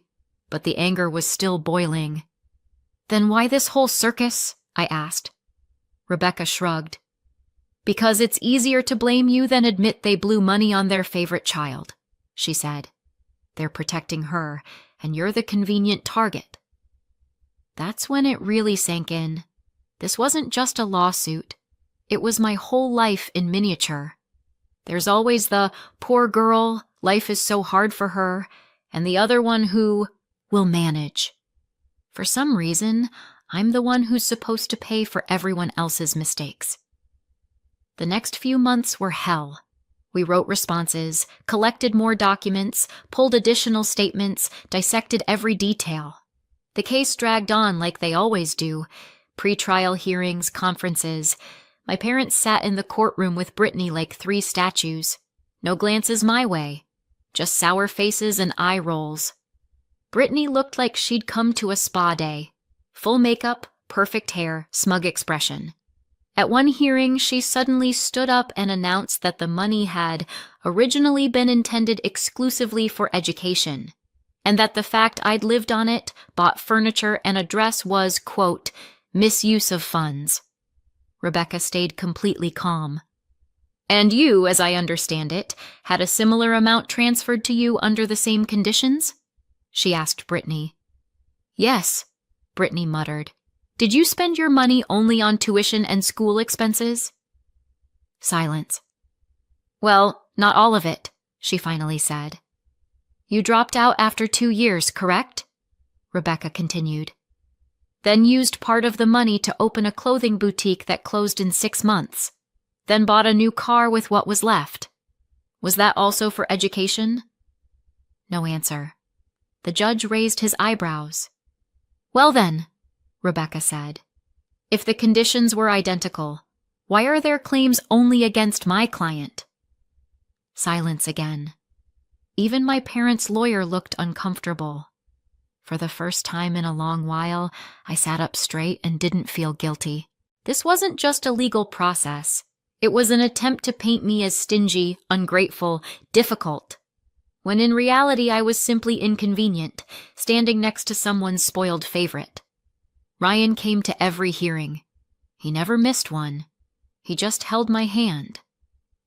but the anger was still boiling. "Then why this whole circus?" I asked. Rebecca shrugged. "Because it's easier to blame you than admit they blew money on their favorite child," she said. "They're protecting her, and you're the convenient target." That's when it really sank in. This wasn't just a lawsuit. It was my whole life in miniature. There's always the poor girl, life is so hard for her, and the other one who will manage. For some reason, I'm the one who's supposed to pay for everyone else's mistakes. The next few months were hell. We wrote responses, collected more documents, pulled additional statements, dissected every detail. The case dragged on like they always do. Pre-trial hearings, conferences. My parents sat in the courtroom with Brittany like 3 statues. No glances my way. Just sour faces and eye rolls. Brittany looked like she'd come to a spa day. Full makeup, perfect hair, smug expression. At one hearing, she suddenly stood up and announced that the money had originally been intended exclusively for education, and that the fact I'd lived on it, bought furniture, and a dress was, quote, misuse of funds. Rebecca stayed completely calm. And you, as I understand it, had a similar amount transferred to you under the same conditions? She asked Brittany. Yes, Brittany muttered. Did you spend your money only on tuition and school expenses? Silence. Well, not all of it, she finally said. You dropped out after 2 years, correct? Rebecca continued. Then used part of the money to open a clothing boutique that closed in 6 months. Then bought a new car with what was left. Was that also for education? No answer. The judge raised his eyebrows. Well then, Rebecca said, if the conditions were identical, why are there claims only against my client? Silence again. Even my parents' lawyer looked uncomfortable. For the first time in a long while, I sat up straight and didn't feel guilty. This wasn't just a legal process. It was an attempt to paint me as stingy, ungrateful, difficult, when in reality I was simply inconvenient, standing next to someone's spoiled favorite. Ryan came to every hearing. He never missed one. He just held my hand.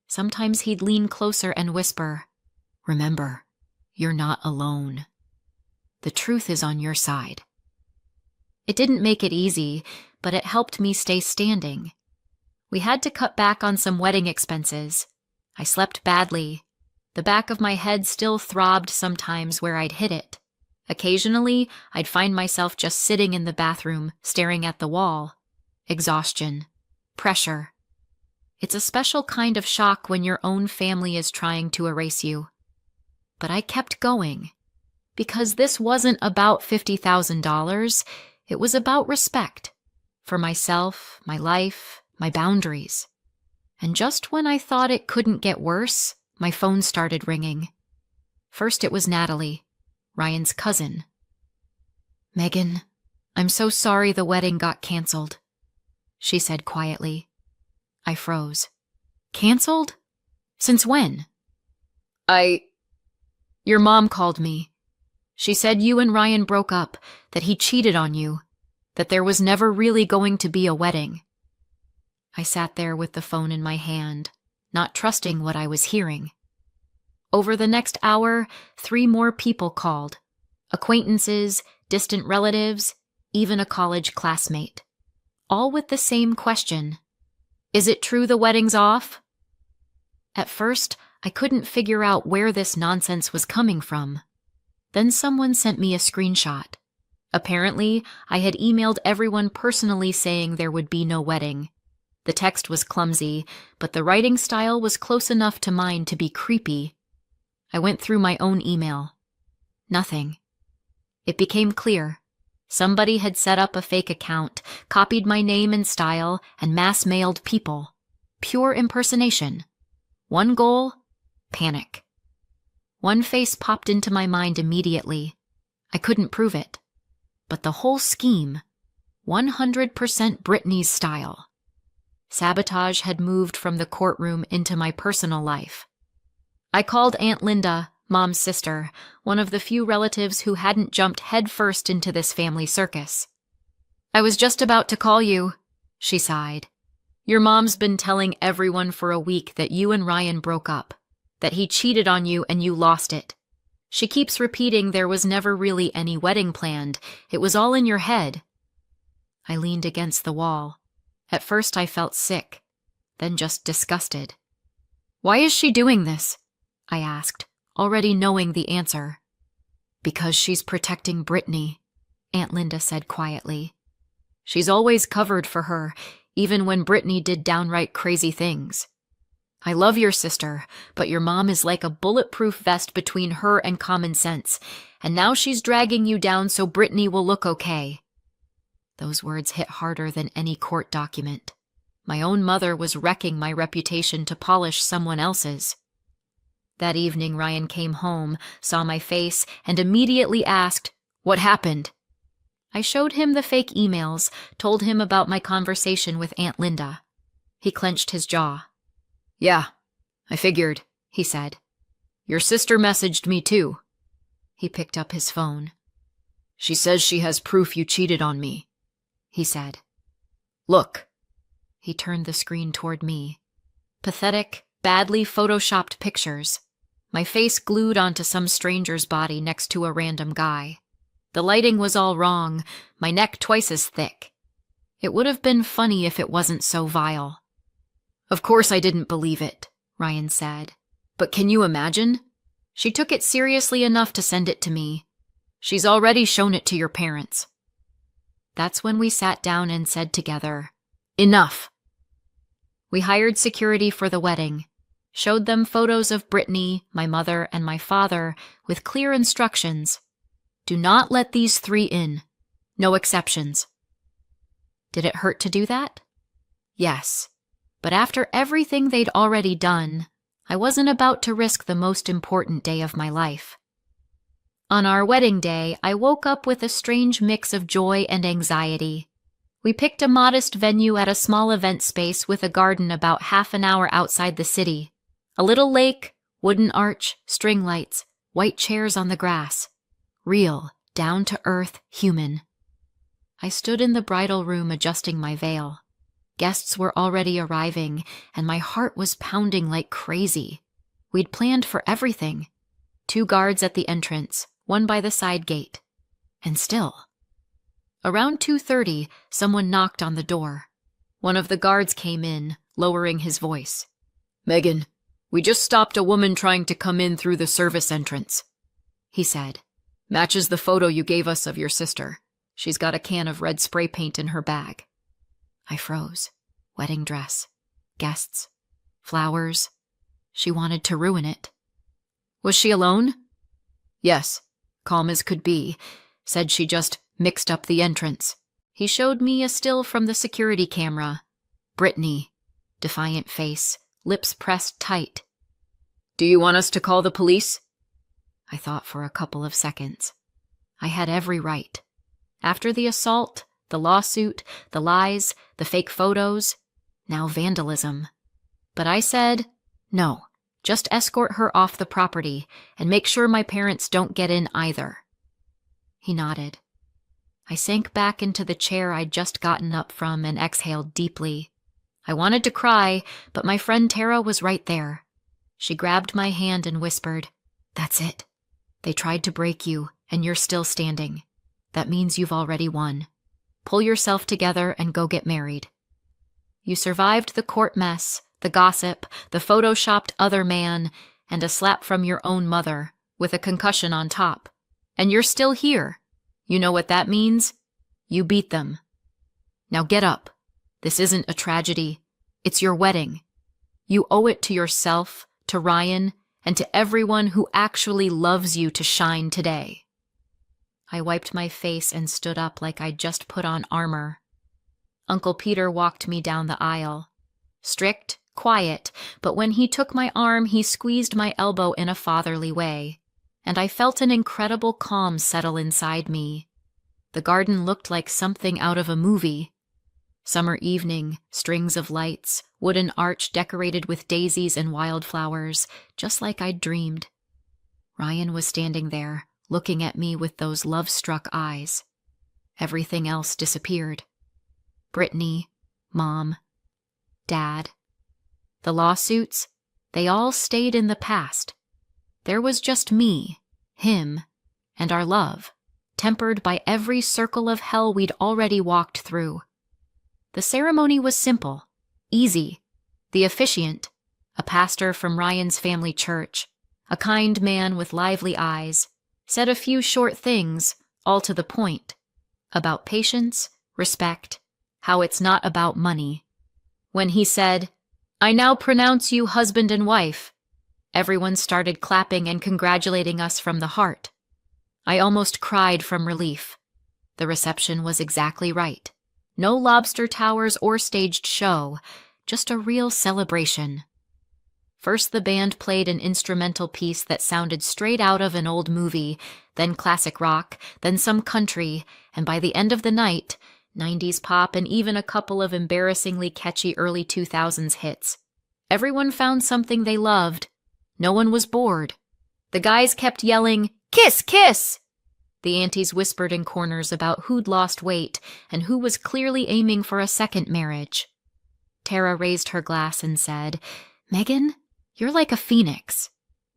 Sometimes he'd lean closer and whisper, "Remember, you're not alone. The truth is on your side." It didn't make it easy, but it helped me stay standing. We had to cut back on some wedding expenses. I slept badly. The back of my head still throbbed sometimes where I'd hit it. Occasionally, I'd find myself just sitting in the bathroom, staring at the wall. Exhaustion. Pressure. It's a special kind of shock when your own family is trying to erase you. But I kept going. Because this wasn't about $50,000, it was about respect. For myself, my life, my boundaries. And just when I thought it couldn't get worse, my phone started ringing. First it was Natalie, Ryan's cousin. "Megan, I'm so sorry the wedding got canceled," she said quietly. I froze. "Canceled? Since when?" Your mom called me. She said you and Ryan broke up, that he cheated on you, that there was never really going to be a wedding." I sat there with the phone in my hand, not trusting what I was hearing. Over the next hour, 3 more people called. Acquaintances, distant relatives, even a college classmate. All with the same question. "Is it true the wedding's off?" At first, I couldn't figure out where this nonsense was coming from. Then someone sent me a screenshot. Apparently, I had emailed everyone personally saying there would be no wedding. The text was clumsy, but the writing style was close enough to mine to be creepy. I went through my own email. Nothing. It became clear. Somebody had set up a fake account, copied my name and style, and mass-mailed people. Pure impersonation. One goal: panic. One face popped into my mind immediately. I couldn't prove it. But the whole scheme, 100% Brittany's style. Sabotage had moved from the courtroom into my personal life. I called Aunt Linda, Mom's sister, one of the few relatives who hadn't jumped headfirst into this family circus. "I was just about to call you," she sighed. "Your mom's been telling everyone for a week that you and Ryan broke up, that he cheated on you and you lost it. She keeps repeating there was never really any wedding planned. It was all in your head." I leaned against the wall. At first I felt sick, then just disgusted. "Why is she doing this?" I asked, already knowing the answer. "Because she's protecting Brittany," Aunt Linda said quietly. "She's always covered for her, even when Brittany did downright crazy things. I love your sister, but your mom is like a bulletproof vest between her and common sense, and now she's dragging you down so Brittany will look okay." Those words hit harder than any court document. My own mother was wrecking my reputation to polish someone else's. That evening, Ryan came home, saw my face, and immediately asked, "What happened?" I showed him the fake emails, told him about my conversation with Aunt Linda. He clenched his jaw. "Yeah, I figured," he said. "Your sister messaged me too." He picked up his phone. "She says she has proof you cheated on me," he said. "Look." He turned the screen toward me. Pathetic, badly photoshopped pictures. My face glued onto some stranger's body next to a random guy. The lighting was all wrong, my neck twice as thick. It would have been funny if it wasn't so vile. "Of course I didn't believe it," Ryan said. "But can you imagine? She took it seriously enough to send it to me. She's already shown it to your parents." That's when we sat down and said together, "Enough." We hired security for the wedding, showed them photos of Brittany, my mother, and my father with clear instructions. Do not let these three in. No exceptions. Did it hurt to do that? Yes. But after everything they'd already done, I wasn't about to risk the most important day of my life. On our wedding day, I woke up with a strange mix of joy and anxiety. We picked a modest venue at a small event space with a garden about half an hour outside the city. A little lake, wooden arch, string lights, white chairs on the grass. Real, down-to-earth, human. I stood in the bridal room adjusting my veil. Guests were already arriving, and my heart was pounding like crazy. We'd planned for everything. 2 guards at the entrance, 1 by the side gate. And still. Around 2:30, someone knocked on the door. One of the guards came in, lowering his voice. "Megan, we just stopped a woman trying to come in through the service entrance," he said. "Matches the photo you gave us of your sister. She's got a can of red spray paint in her bag." I froze. Wedding dress. Guests. Flowers. She wanted to ruin it. "Was she alone?" "Yes, calm as could be. Said she just mixed up the entrance." He showed me a still from the security camera. Brittany. Defiant face. Lips pressed tight. "Do you want us to call the police?" I thought for a couple of seconds. I had every right. After the assault, the lawsuit, the lies, the fake photos, now vandalism. But I said, no, just escort her off the property and make sure my parents don't get in either. He nodded. I sank back into the chair I'd just gotten up from and exhaled deeply. I wanted to cry, but my friend Tara was right there. She grabbed my hand and whispered, "That's it. They tried to break you, and you're still standing. That means you've already won. Pull yourself together and go get married. You survived the court mess, the gossip, the photoshopped other man, and a slap from your own mother, with a concussion on top. And you're still here. You know what that means? You beat them. Now get up. This isn't a tragedy. It's your wedding. You owe it to yourself, to Ryan, and to everyone who actually loves you to shine today." I wiped my face and stood up like I'd just put on armor. Uncle Peter walked me down the aisle. Strict, quiet, but when he took my arm, he squeezed my elbow in a fatherly way, and I felt an incredible calm settle inside me. The garden looked like something out of a movie. Summer evening, strings of lights, wooden arch decorated with daisies and wildflowers, just like I'd dreamed. Ryan was standing there, looking at me with those love-struck eyes. Everything else disappeared. Brittany, Mom, Dad. The lawsuits, they all stayed in the past. There was just me, him, and our love, tempered by every circle of hell we'd already walked through. The ceremony was simple, easy. The officiant, a pastor from Ryan's family church, a kind man with lively eyes, said a few short things, all to the point, about patience, respect, how it's not about money. When he said, "I now pronounce you husband and wife," everyone started clapping and congratulating us from the heart. I almost cried from relief. The reception was exactly right. No lobster towers or staged show, just a real celebration. First the band played an instrumental piece that sounded straight out of an old movie, then classic rock, then some country, and by the end of the night, 90s pop, and even a couple of embarrassingly catchy early 2000s hits. Everyone found something they loved. No one was bored. The guys kept yelling, "Kiss, kiss!" The aunties whispered in corners about who'd lost weight and who was clearly aiming for a second marriage. Tara raised her glass and said, "Megan, you're like a phoenix.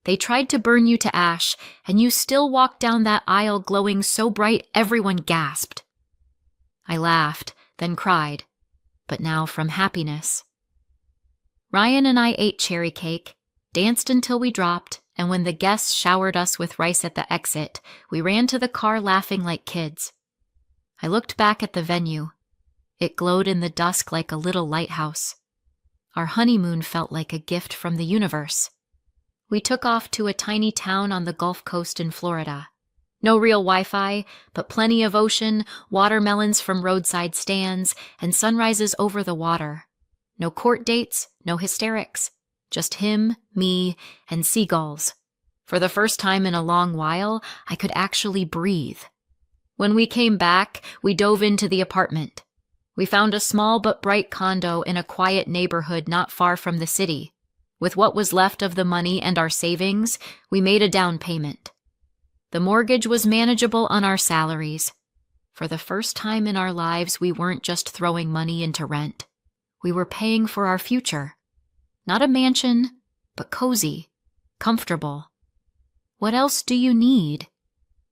They tried to burn you to ash, and you still walked down that aisle glowing so bright everyone gasped." I laughed, then cried, but now from happiness. Ryan and I ate cherry cake, danced until we dropped, and when the guests showered us with rice at the exit, we ran to the car laughing like kids. I looked back at the venue. It glowed in the dusk like a little lighthouse. Our honeymoon felt like a gift from the universe. We took off to a tiny town on the Gulf Coast in Florida. No real Wi-Fi, but plenty of ocean, watermelons from roadside stands, and sunrises over the water. No court dates, no hysterics. Just him, me, and seagulls. For the first time in a long while, I could actually breathe. When we came back, we dove into the apartment. We found a small but bright condo in a quiet neighborhood not far from the city. With what was left of the money and our savings, we made a down payment. The mortgage was manageable on our salaries. For the first time in our lives, we weren't just throwing money into rent. We were paying for our future. Not a mansion, but cozy, comfortable. What else do you need?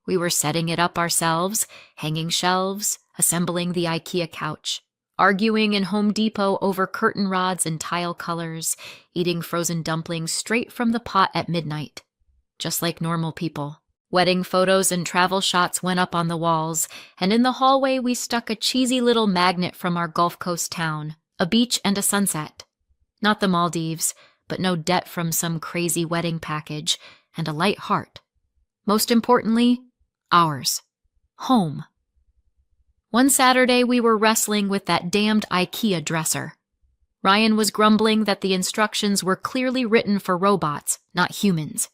We were setting it up ourselves, hanging shelves, assembling the IKEA couch, arguing in Home Depot over curtain rods and tile colors, eating frozen dumplings straight from the pot at midnight, just like normal people. Wedding photos and travel shots went up on the walls, and in the hallway we stuck a cheesy little magnet from our Gulf Coast town, a beach and a sunset. Not the Maldives, but no debt from some crazy wedding package, and a light heart. Most importantly, ours. Home. One Saturday we were wrestling with that damned IKEA dresser. Ryan was grumbling that the instructions were clearly written for robots, not humans.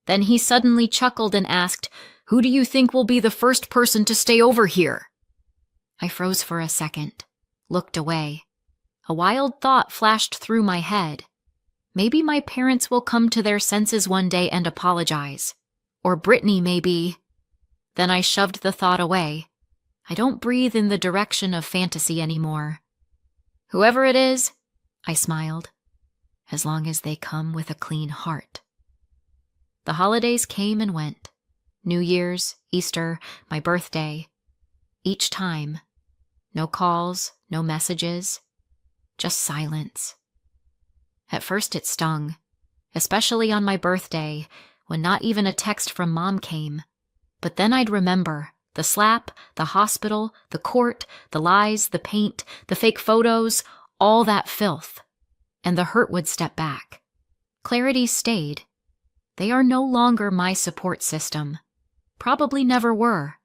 Then he suddenly chuckled and asked, "Who do you think will be the first person to stay over here?" I froze for a second, looked away. A wild thought flashed through my head. Maybe my parents will come to their senses one day and apologize. Or Brittany, maybe. Then I shoved the thought away. I don't breathe in the direction of fantasy anymore. Whoever it is, I smiled, as long as they come with a clean heart. The holidays came and went. New Year's, Easter, my birthday. Each time, no calls, no messages, just silence. At first it stung, especially on my birthday, when not even a text from Mom came. But then I'd remember the slap, the hospital, the court, the lies, the paint, the fake photos, all that filth. And the hurt would step back. Clarity stayed. They are no longer my support system. Probably never were.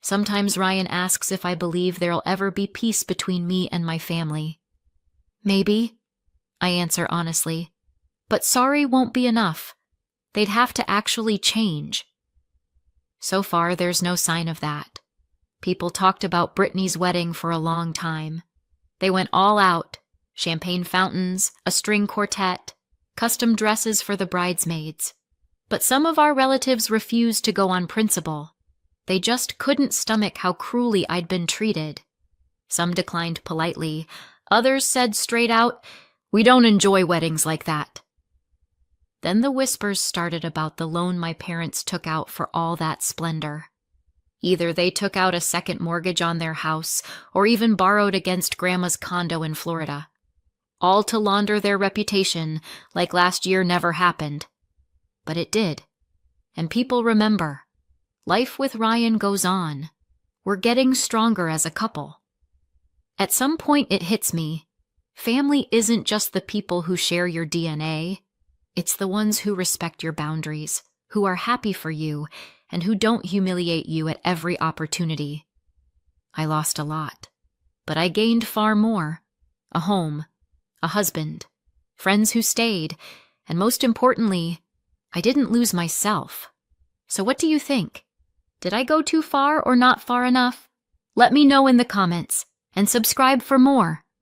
Sometimes Ryan asks if I believe there'll ever be peace between me and my family. Maybe, I answer honestly. But sorry won't be enough. They'd have to actually change. So far, there's no sign of that. People talked about Brittany's wedding for a long time. They went all out. Champagne fountains, a string quartet, custom dresses for the bridesmaids. But some of our relatives refused to go on principle. They just couldn't stomach how cruelly I'd been treated. Some declined politely. Others said straight out, "We don't enjoy weddings like that." Then the whispers started about the loan my parents took out for all that splendor. Either they took out a second mortgage on their house or even borrowed against Grandma's condo in Florida. All to launder their reputation, like last year never happened. But it did. And people remember. Life with Ryan goes on. We're getting stronger as a couple. At some point it hits me. Family isn't just the people who share your DNA. It's the ones who respect your boundaries, who are happy for you, and who don't humiliate you at every opportunity. I lost a lot, but I gained far more. A home, a husband, friends who stayed, and most importantly, I didn't lose myself. So what do you think? Did I go too far or not far enough? Let me know in the comments, and subscribe for more.